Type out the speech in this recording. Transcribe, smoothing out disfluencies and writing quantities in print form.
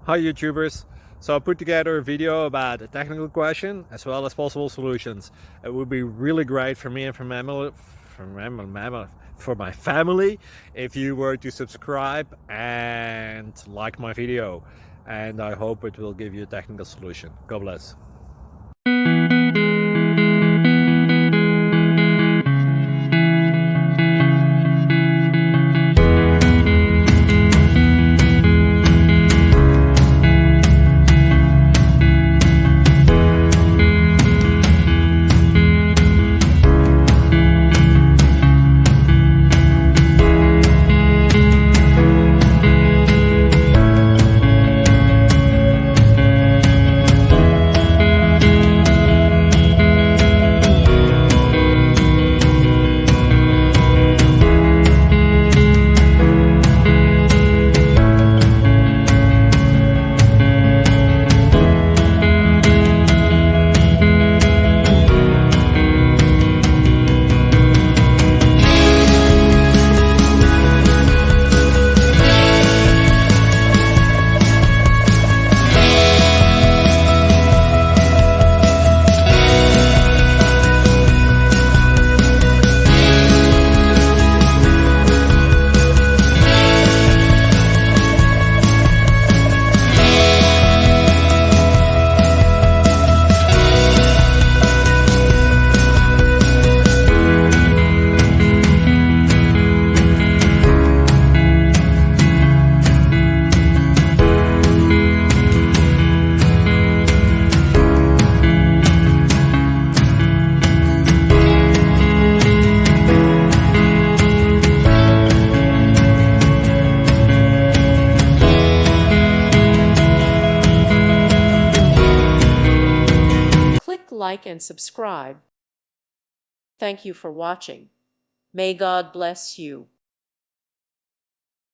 Hi YouTubers. So I put together a video about a technical question as well as possible solutions. It would be really great for me and for my family if you were to subscribe and like my video, and I hope it will give you a technical solution. God bless. Like and subscribe. Thank you for watching. May God bless you.